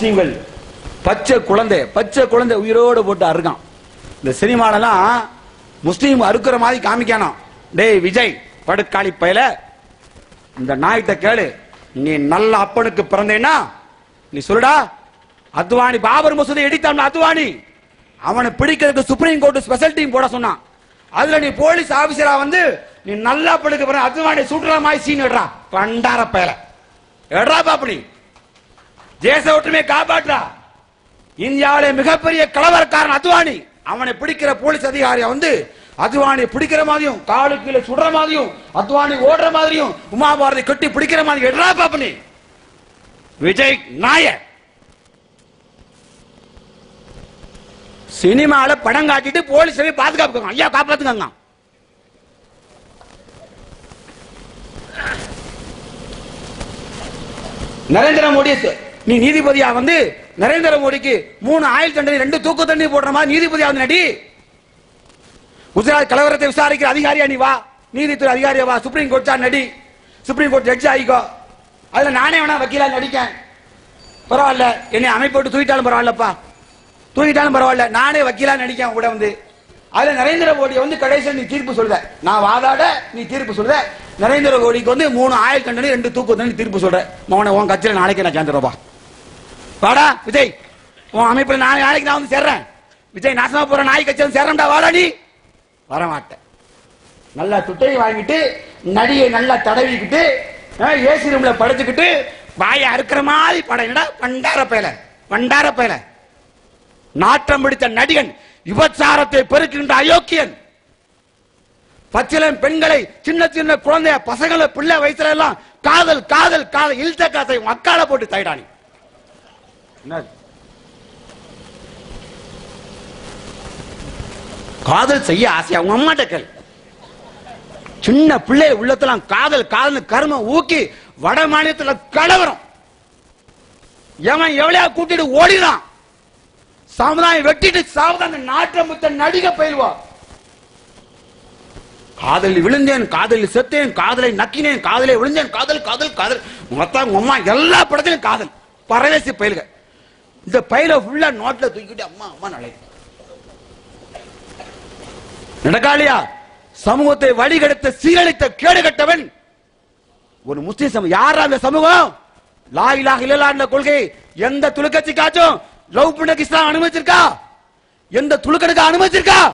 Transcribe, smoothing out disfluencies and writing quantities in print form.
முஸ்லீம்கள் பச்சை குழந்தை உயிரோடு போட்டு அறுக்கான். இந்த சினிமாலெல்லாம் முஸ்லீம் அறுக்கிற மாதிரி காமிக்கானோ. டேய் விஜய் படுக்காளி பயல, இந்த நாய்கிட்ட கேளு, நீ நல்ல அப்பனுக்கு பிறந்தேன்னா நீ சொல்லுடா. அத்வானி பாபர் மசூதி இடித்தான், அத்வானி அவனை பிடிக்கிறதுக்கு சுப்ரீம் கோர்ட் ஸ்பெஷல் டீம் போட சொன்னான். அதுல நீ போலீஸ் ஆபீசரா வந்து நீ நல்லா படுக்க பிறகு அத்வானி சுடுற மாதிரி சீன் எடுறா. பண்டார பயல எடுறா பாப்பனி, தேச ஒற்றுமையை காப்பாற்றா. இந்தியாவிலே மிகப்பெரிய கலவரக்காரன் அத்வானி, அவனை பிடிக்கிற போலீஸ் அதிகாரியா வந்து அத்வானி பிடிக்கிற மாதிரியும் காலு கீழே சுடுற மாதிரியும் அத்வானி ஓடுற மாதிரியும் உமா பாரதி கட்டி பிடிக்கிற மாதிரி எடுறா பாப்பனி. விஜய் நாய சினிமால படம் காட்டிட்டு போலீஸ் பாதுகாப்பு ஐயா காப்பாத்துங்க. நரேந்திர மோடி நீ நீதிபதியா வந்து நரேந்திர மோடிக்கு 3 ஆயுள் தண்டனை 2 தூக்கு தண்டனை போடுற மாதிரி நீதிபதியா வந்து நடி. குஜராத் கலவரத்தை விசாரிக்கிற அதிகாரியா நீ வா, நீதித்துறை அதிகாரியா வா, சுப்ரீம் கோர்ட் நடி, சுப்ரீம் கோர்ட் ஜட்ஜ் ஆகிக்கோ. அதுல நானே வேணா வக்கீலா நடிக்கேன், பரவாயில்ல. என்னை அமைப்போட்டு தூக்கிட்டாலும் பரவாயில்லப்பா, தூக்கிட்டாலும் பரவாயில்ல, நானே வக்கீலா நடிக்கேன் கூட வந்து. அதுல நரேந்திர மோடியை வந்து கடைசியில் நீ தீர்ப்பு சொல்ற, நான் வாதாட நீ தீர்ப்பு சொல்ற. நரேந்திர மோடிக்கு வந்து 3 ஆயுள் தண்டனை 2 தூக்கு தண்டனை தீர்ப்பு சொல்ற. மோன உன் கட்சியில நாளைக்கு நான் சேர்ந்துருவா வாடா விஜய், உன் அமைப்புல நாளைக்கு நான் வந்து சேர்றேன். விஜய் நாசமா போற நாய் கட்சியில சேர்றா வாடா. நீ வரமாட்டேன். நல்லா துட்டையை வாங்கிட்டு நடிகை நல்லா தடவிக்கிட்டு ஏசி ரூம்ல படுத்துக்கிட்டு வாயை அறுக்கிற மாதிரி படம் என்னடா பண்டார பயல நாட்டம் பிடித்த நடிகன், விபச்சாரத்தை பெருக்கின்ற அயோக்கியன், பச்சிலம் பெண்களை சின்ன சின்ன குழந்தைய பசங்களை பிள்ளை வயசுல எல்லாம் காதல் காதல் காதல் இழுத்த காசை மக்கால போட்டு தைடானி. காதல் செய்ய ஆசையா உங்க அம்மாட்ட கேள். சின்ன பிள்ளை உள்ளத்தெல்லாம் காதல் காதல் கர்மம் ஊக்கி வட மாநிலத்தில் கலவரம், எவன் எவ்வளவு கூட்டிட்டு ஓடினான். சமுதாயம் வெட்டிட்டு சாவதாங்க நாட்டம் புத்த நடிக பயில்வா. காதலில் விழுந்தேன், காதலில் செத்தேன், காதலை நக்கினேன், காதலை விழுந்தேன், காதல் காதல் காதல் மொத்தம் அம்மா எல்லா படத்திலும் காதல் பரவேசி பயில்க. இந்த பயில ஃபுல்லா நோட்ல தூக்கிட்டு அம்மா அம்மா நலை நடக்காளியா. சமூகத்தை வழிகெடுத்த சீரழித்த கேடு கட்டவன் ஒரு முஸ்லிம் சமூகம். யாரா அந்த சமூகம்? லா இலாஹ இல்லல்லாஹ் கொள்கை எந்த துலுக்கட்சிக்காச்சும் லவ் பண்ண இஸ்லாம் அனுமதிச்சிருக்கா? எந்த துலுக்கனுக்கு அனுமதிச்சிருக்கா?